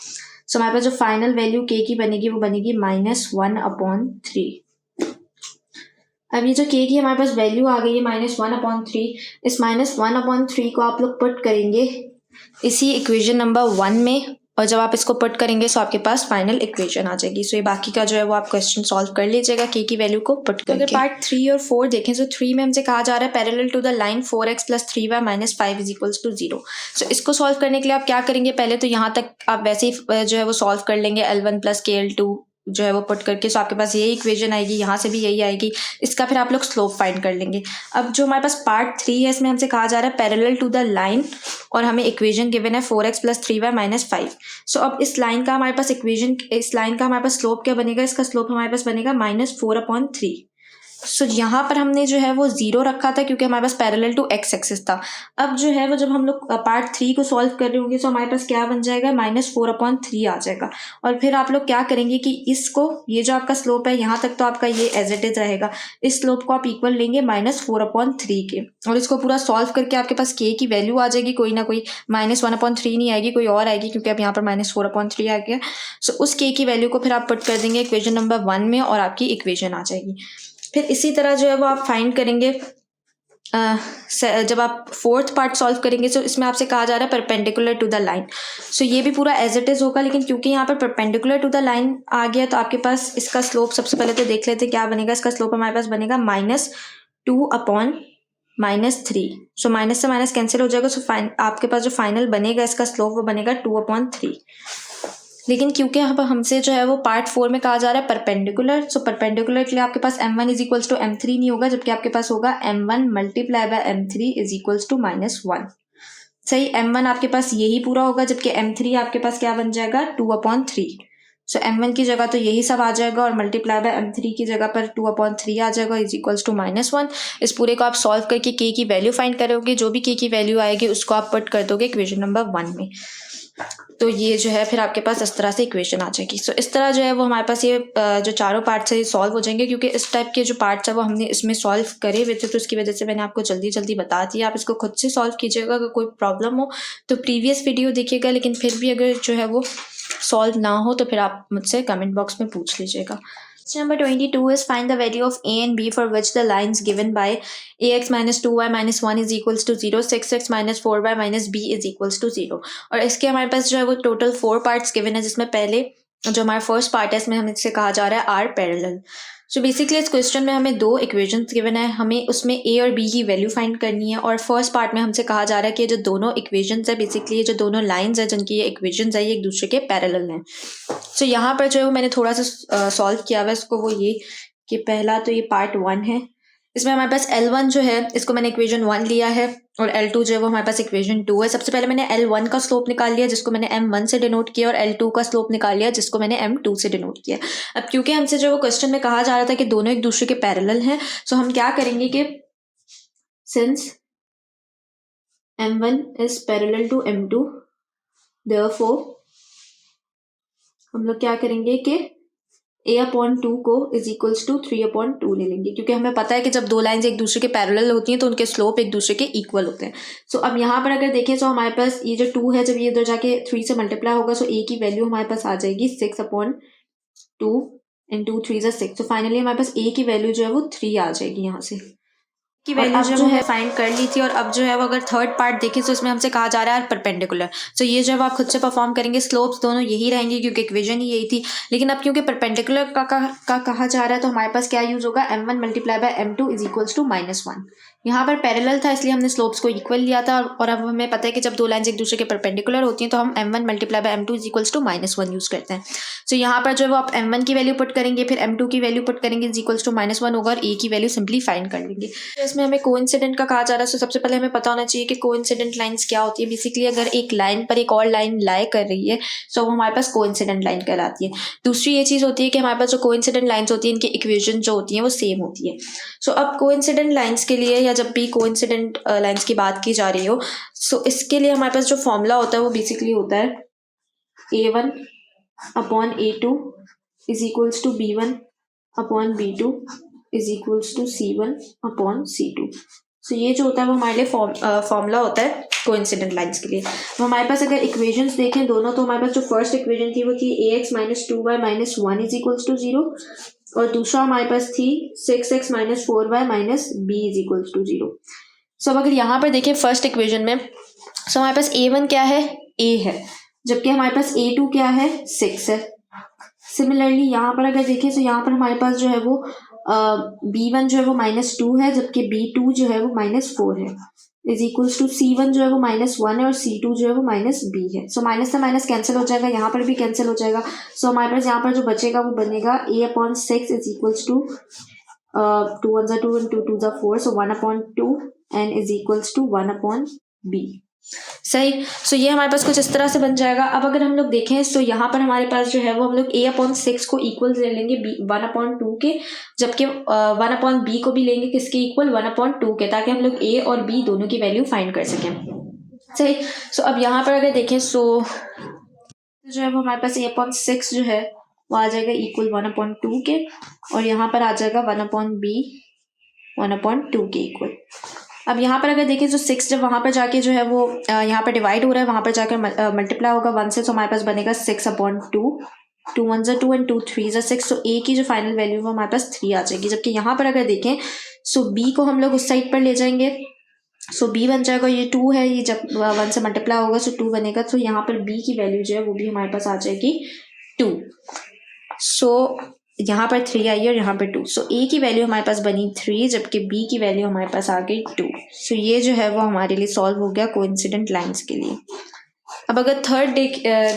सो हमारे पास जो फाइनल वैल्यू k की बनेगी वो बनेगी -1/3। अब ये जो k की हमारे पास वैल्यू आ गई है -1/3, इस -1/3 को आप लोग पुट करेंगे इसी इक्वेशन नंबर 1 में, और जब आप इसको पुट करेंगे तो आपके पास फाइनल इक्वेशन आ जाएगी। सो ये बाकी का जो है वो आप क्वेश्चन सॉल्व कर लीजिएगा k की वैल्यू को पुट करके। अगर पार्ट 3 और 4 देखें तो 3 में हमसे कहा जा रहा है parallel to the line 4x + 3y - 5 is equals to 0। So इसको सॉल्व करने के लिए आप क्या करेंगे, पहले तो यहाँ तक आप वैसे ही जो है वो सॉल्व कर लेंगे, L1 + KL2 जो है वो पुट करके, सो आपके पास यही इक्वेशन आएगी, यहाँ से भी यही आएगी। इसका फिर आप लोग स्लोप फाइंड कर लेंगे। अब जो हमारे पास पार्ट 3 है इसमें हमसे कहा जा रहा है पैरेलल टू द लाइन, और हमें इक्वेशन गिवन है 4x + 3y - 5। सो अब इस लाइन का हमारे पास इस लाइन का हमारे पास स्लोप क्या बनेगा, इसका स्लोप हमारे पास बनेगा -4/3। सो यहाँ पर हमने जो है वो 0 रखा था क्योंकि हमारे पास पैरेलल टू एक्स एक्सिस था। अब जो है वो जब हम लोग पार्ट 3 को सॉल्व कर रहे होंगे तो हमारे पास क्या बन जाएगा, -4/3 आ जाएगा। और फिर आप लोग क्या करेंगे कि इसको, ये जो आपका स्लोप है यहाँ तक तो आपका ये एज इट इज रहेगा, इस स्लोप को आप इक्वल लेंगे -4/3 के, और इसको पूरा सॉल्व करके आपके पास k की वैल्यू आ जाएगी, कोई ना कोई -1/3 नहीं आएगी, कोई और आएगी, क्योंकि अब यहाँ पर -4/3 आ गया। सो उस k की वैल्यू को फिर आप पुट कर देंगे इक्वेशन नंबर 1 में, और आपकी इक्वेशन आ जाएगी। फिर इसी तरह जो है वो आप फाइंड करेंगे जब आप फोर्थ पार्ट सॉल्व करेंगे। तो इसमें आपसे कहा जा रहा है परपेंडिकुलर टू द लाइन। सो ये भी पूरा एज इट इज होगा, लेकिन क्योंकि यहाँ पर परपेंडिकुलर टू द लाइन आ गया तो आपके पास इसका स्लोप सबसे पहले तो देख लेते हैं क्या बनेगा। इसका स्लोप हमारे पास बनेगा -2/-3। सो माइनस से माइनस कैंसिल हो जाएगा। सो आपके पास जो फाइनल बनेगा इसका स्लोप वो बनेगा 2/3। लेकिन क्योंकि यहाँ पर हमसे जो है वो पार्ट 4 में कहा जा रहा है परपेंडिकुलर, सो परपेंडिकुलर के लिए आपके पास M1 is equals to M3 नहीं होगा, जबकि आपके पास होगा M1 × M3 is equals to -1। सही, M1 आपके पास यही पूरा होगा, जबकि M3 आपके पास क्या बन जाएगा 2/3। सो M1 की जगह तो यही सब आ जाएगा, और ×M3 की जगह पर 2/3 आ जाएगा इज इक्वल्स टू -1। इस पूरे को आप सॉल्व करके k की वैल्यू फाइंड करोगे, जो भी k की वैल्यू आएगी उसको आप पुट कर दोगे इक्वेशन नंबर 1 में। तो ये जो है फिर आपके पास इस तरह से इक्वेशन आ जाएगी। सो इस तरह जो है वो हमारे पास ये जो चारों पार्ट्स है ये सॉल्व हो जाएंगे, क्योंकि इस टाइप के जो पार्ट्स है वो हमने इसमें सॉल्व करे हुए थे, तो उसकी वजह से मैंने आपको जल्दी जल्दी बता दिया। आप इसको खुद से सॉल्व कीजिएगा, अगर कोई प्रॉब्लम हो तो प्रीवियस वीडियो देखिएगा, लेकिन फिर भी अगर जो है वो सॉल्व ना हो तो फिर आप मुझसे कमेंट बॉक्स में पूछ लीजिएगा। Number 22 is find the value of a and b for which the lines given by ax - 2y - 1 is equals to 0, 6x - 4y - b is equals to 0। और इसके हमारे पास जो है वो टोटल 4 पार्ट्स गिवन है, जिसमें पहले जो हमारा फर्स्ट पार्ट है इसमें हमें इससे कहा जा रहा है आर पैरेलल। सो बेसिकली इस क्वेश्चन में हमें 2 इक्वेशंस गिवन है, हमें उसमें a और b की वैल्यू फाइंड करनी है। और फर्स्ट पार्ट में हमसे कहा जा रहा है कि जो दोनों इक्वेशंस है, बेसिकली ये जो दोनों लाइंस है जिनकी ये इक्वेशंस है ये एक दूसरे के पैरेलल हैं। सो यहाँ पर जो है मैंने थोड़ा सा सॉल्व किया हुआ है इसको, वो ये कि पहला तो ये पार्ट 1 है, इसमें हमारे पास L1 जो है इसको मैंने इक्वेशन 1 लिया है, और L2 जो है वो हमारे पास इक्वेशन 2 है। सबसे पहले मैंने L1 का स्लोप निकाल लिया जिसको मैंने M1 से डिनोट किया, और L2 का स्लोप निकाल लिया जिसको मैंने M2 से डिनोट किया। अब क्योंकि हमसे जो वो क्वेश्चन में कहा जा रहा था कि दोनों एक दूसरे के पैरेलल हैं, सो हम क्या करेंगे कि since M1 is parallel to M2 therefore हम लोग क्या करेंगे कि a/2 को इज इक्वल्स टू 3/2 ले लेंगे, क्योंकि हमें पता है कि जब दो लाइंस एक दूसरे के पैरेलल होती हैं तो उनके स्लोप एक दूसरे के इक्वल होते हैं। सो अब यहाँ पर अगर देखें तो हमारे पास ये जो 2 है जब ये इधर जाके 3 से मल्टीप्लाई होगा, सो a की वैल्यू हमारे पास आ जाएगी 6/2 × 2 3 = 6। तो फाइनली हमारे पास a की वैल्यू जो है वो 3 आ जाएगी यहाँ से। की वैल्यू जो है फाइंड कर ली थी, और अब जो है वो अगर थर्ड पार्ट देखें तो इसमें हमसे कहा जा रहा है परपेंडिकुलर। तो ये जो है आप खुद से परफॉर्म करेंगे, स्लोप्स दोनों यही रहेंगे क्योंकि इक्वेशन ही यही थी। लेकिन अब क्योंकि परपेंडिकुलर का कहा जा रहा है तो हमारे पास क्या यूज होगा, m1 multiply by m2 is equals to -1। यहाँ पर पैरेलल था इसलिए हमने स्लोप्स को इक्वल लिया था, और अब हमें पता है कि जब दो लाइन्स एक दूसरे के परपेंडिकुलर होती हैं तो हम m1 multiply by m2 is equals to -1 use करते हैं। तो यहाँ पर जो है वो आप m1 की वैल्यू पुट करेंगे, फिर m2 की वैल्यू पुट करेंगे, इज इक्वल्स टू -1 होगा, और a की वैल्यू सिंपली फाइंड कर लेंगे। तो इसमें हमें कोइंसिडेंट का कहा जा रहा है। तो सबसे पहले हमें पता होना चाहिए कि कोइंसिडेंट लाइंस क्या होती है। बेसिकली अगर एक लाइन पर एक और लाइन लाई कर रही है तो वो हमारे पास कोइंसिडेंट लाइन कहलाती है। दूसरी ये चीज़ होती है कि हमारे पास जो कोइंसिडेंट लाइंस होती है इनकी इक्वेशन जो होती है वो सेम होती है। सो अब कोइंसिडेंट लाइंस के लिए, या जब भी कोइंसिडेंट लाइंस की बात की जा रही हो, सो इसके लिए हमारे पास जो फॉर्मूला होता है वो बेसिकली होता है a1 upon a2 is equals to b1 upon b2 is equals to c1 upon c2। So ये जो होता है वो हमारे लिए फॉर्मूला होता है कोइंसिडेंट लाइंस के लिए। तो हमारे पास अगर इक्वेशंस देखें दोनों, तो हमारे पास जो फर्स्ट इक्वेशन थी वो थी ax minus 2y minus 1 is equals to 0, और दूसरा हमारे पास थी 6x minus 4y minus b is equals to 0। So अब अगर यहाँ पर देखें फर्स्ट इक्वेशन में, सो हमारे पास a1 क्या है, a है, जबकि हमारे पास a2 क्या है, 6 है। सिमिलरली यहाँ पर अगर देखें तो यहाँ पर हमारे पास जो है वो b1 जो है वो -2 है, जबकि b2 जो है वो -4 है, इज इक्वल्स टू c1 जो है वो -1 है, और c2 जो है वो -b है। सो माइनस से माइनस कैंसिल हो जाएगा, यहाँ पर भी कैंसिल हो जाएगा। सो हमारे पास यहाँ पर जो बचेगा वो बनेगा a/6 इज इक्वल्स टू 2 1 जा 2 and 2 2 जा 4, so 1/2 and is equals to 1/b। सही। सो ये हमारे पास कुछ इस तरह से बन जाएगा। अब अगर हम लोग देखें तो यहाँ पर हमारे पास जो है वो हम लोग a/6 को इक्वल ले लेंगे 1/2 के, जबकि 1/b को भी लेंगे किसके इक्वल, 1/2 के, ताकि हम लोग a और b दोनों की वैल्यू फाइंड कर सकें। सही। सो अब यहाँ पर अगर देखें सो जो है वो हमारे पास a/6 जो है वो आ जाएगा इक्वल 1/2 के, और यहाँ पर आ जाएगा 1/b 1/2 के इक्वल। अब यहाँ पर अगर देखें तो 6 जब वहाँ पर जाके जो है वो यहाँ पर डिवाइड हो रहा है, वहाँ पर जाकर मल्टीप्लाई होगा 1 से, तो हमारे पास बनेगा 6/2, 2 1 जा 2 and 2 3 जा 6, तो a की जो फाइनल वैल्यू वो हमारे पास 3 आ जाएगी। जबकि यहाँ पर अगर देखें सो b को हम लोग उस साइड पर ले जाएंगे, सो b बन जाएगा, ये 2 है, ये जब 1 से मल्टीप्लाई होगा सो 2 बनेगा, तो यहाँ पर b की वैल्यू जो है वो भी हमारे पास आ जाएगी 2। सो यहाँ पर 3 आई और यहाँ पर 2, सो a की वैल्यू हमारे पास बनी 3, जबकि b की वैल्यू हमारे पास आ गई 2। सो ये जो है वो हमारे लिए सॉल्व हो गया कोइंसिडेंट लाइंस के लिए। अब अगर थर्ड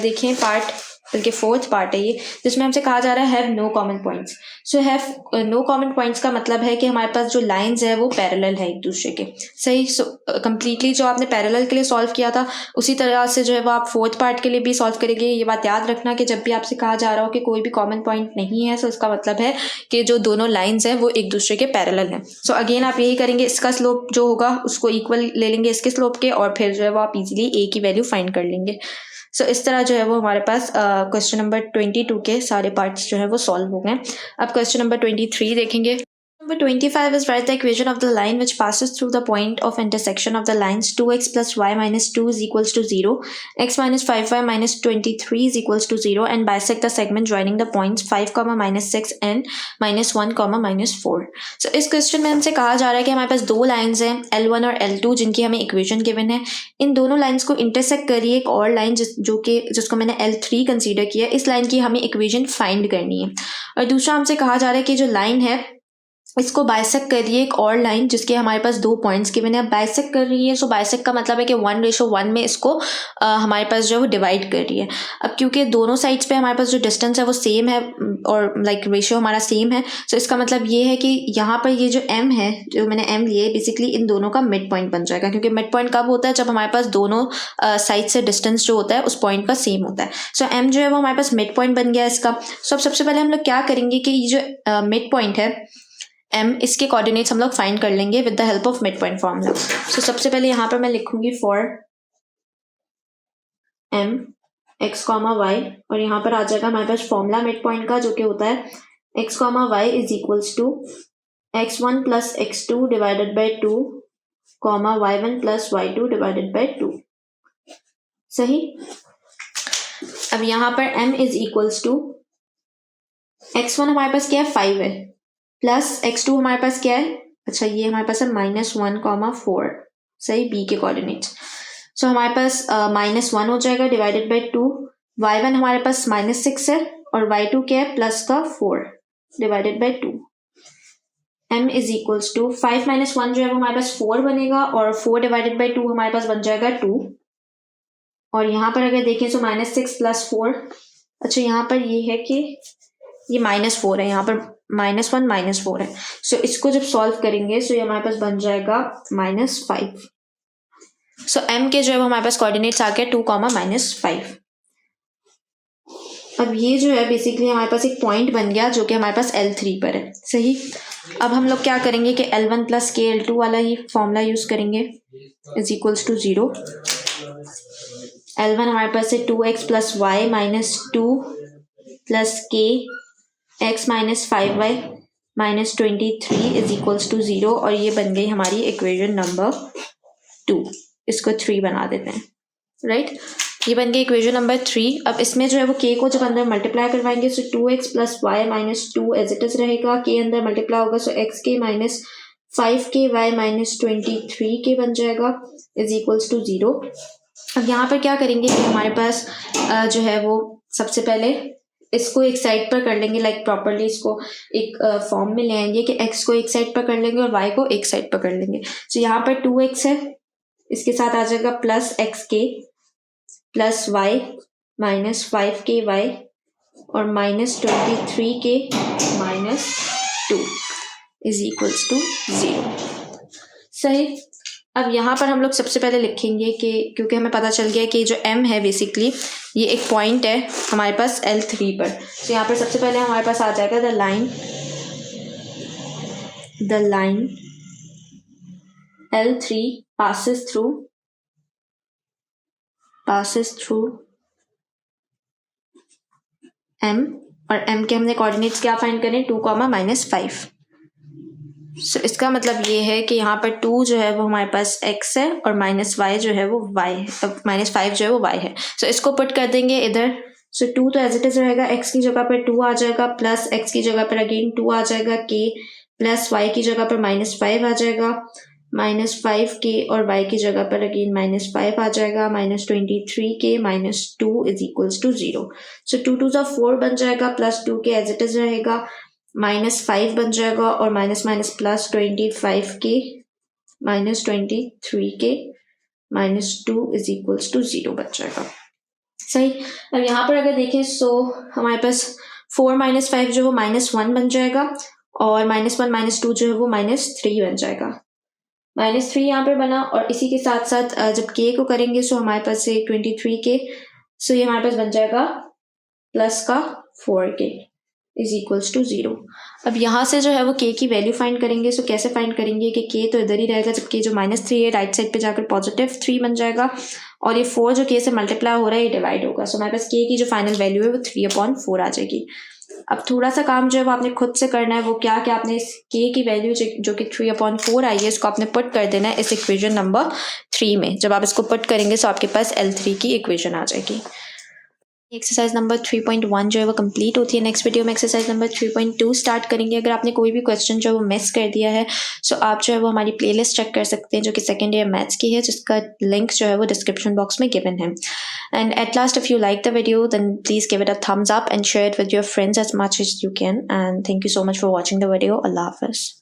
देखें पार्ट, बल्कि फोर्थ पार्ट है ये, जिसमें हमसे कहा जा रहा है have no common points. So have no common points का मतलब है कि हमारे पास जो लाइंस है वो पैरेलल है एक दूसरे के। सही। सो कंप्लीटली जो आपने पैरेलल के लिए सॉल्व किया था उसी तरह से जो है वो आप फोर्थ पार्ट के लिए भी सॉल्व करेंगे। ये बात याद रखना कि जब भी आपसे कहा जा रहा हो कि कोई भी कॉमन पॉइंट नहीं है, सो इसका मतलब है कि जो दोनों लाइन्स हैं वो एक दूसरे के पैरेलल हैं। सो अगेन आप यही करेंगे, इसका स्लोप जो होगा उसको इक्वल ले लेंगे इसके स्लोप के, और फिर जो है वो आप इजीली a की वैल्यू फाइंड कर लेंगे। सो इस तरह जो है वो हमारे पास क्वेश्चन नंबर 22 के सारे पार्ट्स जो है वो सॉल्व हो गए। अब क्वेश्चन नंबर 23 देखेंगे। Number 25 is write the equation of the line which passes through the point of intersection of the lines 2x plus y minus 2 is equals to 0, x minus 5y minus 23 is equals to 0, and bisect the segment joining the points 5, minus 6 and minus 1, minus 4. So इस question में हमसे कहा जा रहा है कि हमारे पास दो लाइन्स हैं L1 और L2 जिनकी हमें इक्वेशन गिवन है। इन दोनों लाइन्स को इंटरसेक्ट करिए एक और लाइन जिसको मैंने L3 कंसीडर किया। इस लाइन की हमें इक्वेशन फाइंड करनी है। और दूसरा हमसे कहा जा रहा है कि जो लाइन है इसको बाइसेक्ट करिए एक और लाइन जिसके हमारे पास दो पॉइंट्स गिवन है। बाइसेक्ट कर रही है, सो बाइसेक्ट का मतलब है कि 1:1 में इसको हमारे पास जो है वो डिवाइड कर रही है। अब क्योंकि दोनों साइड्स पे हमारे पास जो डिस्टेंस है वो सेम है और लाइक रेशियो हमारा सेम है, सो इसका मतलब ये है कि यहाँ पर ये जो m है, जो मैंने m लिए, बेसिकली इन दोनों का मिड पॉइंट बन जाएगा। क्योंकि मिड पॉइंट कब होता है, जब हमारे पास दोनों साइड से डिस्टेंस जो होता है उस पॉइंट का सेम होता है। सो m जो है वो हमारे पास मिड पॉइंट बन गया इसका। सो अब सबसे पहले हम लोग क्या करेंगे कि ये जो मिड पॉइंट है m, इसके कोऑर्डिनेट्स हम लोग फाइंड कर लेंगे with the help of midpoint formula. So सबसे पहले यहाँ पर मैं लिखूंगी फॉर m x, y, और यहाँ पर आ जाएगा हमारे पास फॉर्मूला मिड पॉइंट का, जो कि होता है x, y is equals to x1 plus x2 divided by 2, y1 plus y2 divided by 2। सही। अब यहाँ पर m is equals to x1 हमारे पास क्या है 5 है, प्लस x2 हमारे पास क्या है अच्छा ये हमारे पास है -1, 4 सही, b के कोऑर्डिनेट्स। सो हमारे पास -1 हो जाएगा डिवाइडेड बाई 2, y1 हमारे पास -6 है और y2 क्या है प्लस का 4 divided by 2। m is equals to 5 - 1 जो है वो हमारे पास 4 बनेगा और 4 डिवाइडेड बाई 2 हमारे पास बन जाएगा 2। और यहाँ पर अगर देखें तो -6 + 4, अच्छा यहाँ पर ये है कि ये -4 है, यहाँ पर -1 -4 है। सो इसको जब सॉल्व करेंगे सो ये हमारे पास बन जाएगा -5। सो m के जो है वो हमारे पास कोऑर्डिनेट्स आ गया 2, -5। अब ये जो है बेसिकली हमारे पास एक पॉइंट बन गया जो कि हमारे पास L3 पर है सही। अब हम लोग क्या करेंगे कि L1 + k L2 वाला ही फॉर्मूला यूज करेंगे इज इक्वल्स टू 0। L1 हमारे पास है 2x + y - 2 + k x - 5y - 23 is equals to 0 और ये बन गई हमारी इक्वेशन नंबर 2। इसको 3 बना देते हैं राइट। ये बन गई इक्वेशन नंबर 3। अब इसमें जो है वो k को जब अंदर मल्टीप्लाई करवाएंगे so 2x + y - 2 as it is रहेगा, k अंदर मल्टीप्लाई होगा so xk - 5k y - 23k बन जाएगा इज इक्वल्स टू 0। अब यहाँ पर क्या करेंगे कि हमारे पास जो है वो सबसे पहले इसको एक साइड पर कर लेंगे, लाइक प्रॉपरली इसको एक फॉर्म में ले आएंगे कि x को एक साइड पर कर लेंगे और y को एक साइड पर कर लेंगे। सो यहाँ पर 2x है, इसके साथ आ जाएगा प्लस xk + y - 5ky और -23k - 2 इज इक्वल्स टू 0 सही। अब यहाँ पर हम लोग सबसे पहले लिखेंगे कि क्योंकि हमें पता चल गया कि जो m है बेसिकली ये एक पॉइंट है हमारे पास L3 पर। तो यहाँ पर सबसे पहले हमारे पास आ जाएगा the line L3 passes through m और m के हमने कोऑर्डिनेट्स क्या फाइंड करें 2, -5। सो इसका मतलब ये है कि यहाँ पर 2 जो है वो हमारे पास x है और -y जो है वो y है, -5 जो है वो y है। सो इसको पुट कर देंगे इधर। सो 2 तो एज इट इज रहेगा, x की जगह पर 2 आ जाएगा प्लस x की जगह पर अगेन 2 आ जाएगा, k प्लस y की जगह पर -5 आ जाएगा, -5k और y की जगह पर अगेन -5 आ जाएगा, -23k - 2 इज इक्वल्स टू 0। सो 2 2 4 बन जाएगा plus 2k as it is रहेगा, -5 बन जाएगा और minus plus 25k -23k -2 is equals to 0 बन जाएगा सही। अब यहाँ पर अगर देखें सो हमारे पास 4 - 5 जो वो -1 बन जाएगा और -1 - 2 जो है वो -3 बन जाएगा। -3 यहाँ पर बना और इसी के साथ साथ जब k को करेंगे सो हमारे पास से 23k, सो ये हमारे पास बन जाएगा प्लस का 4k इज इक्वल्स टू 0। अब यहाँ से जो है वो k की वैल्यू फाइंड करेंगे। सो कैसे फाइंड करेंगे कि k तो इधर ही रहेगा जबकि जो -3 है राइट साइड पे जाकर +3 बन जाएगा और ये 4 जो k से मल्टीप्लाई हो रहा है ये डिवाइड होगा। सो हमारे पास k की जो फाइनल वैल्यू है वो 3/4 आ जाएगी। अब थोड़ा सा काम जो है वो आपने खुद से करना है, वो क्या कि आपने इस k की वैल्यू जो कि 3/4 आई है इसको आपने पुट कर देना है इस इक्वेशन नंबर 3 में। जब आप इसको पुट करेंगे तो आपके पास L3 की इक्वेशन आ जाएगी। एक्सरसाइज नंबर 3.1 जो है वो कंप्लीट होती है। नेक्स्ट वीडियो में एक्सरसाइज नंबर 3.2 स्टार्ट करेंगे। अगर आपने कोई भी क्वेश्चन जो है वो मिस कर दिया है सो आप जो है वो हमारी प्लेलिस्ट चेक कर सकते हैं जो कि सेकेंड ईयर मैथ्स की है, जिसका लिंक जो है वो डिस्क्रिप्शन बॉक्स में गिवन है। And at last if you like the video then please give it a thumbs up and share it with your friends as much as you can. And thank you so much for watching the video. अल्लाह हाफिज़।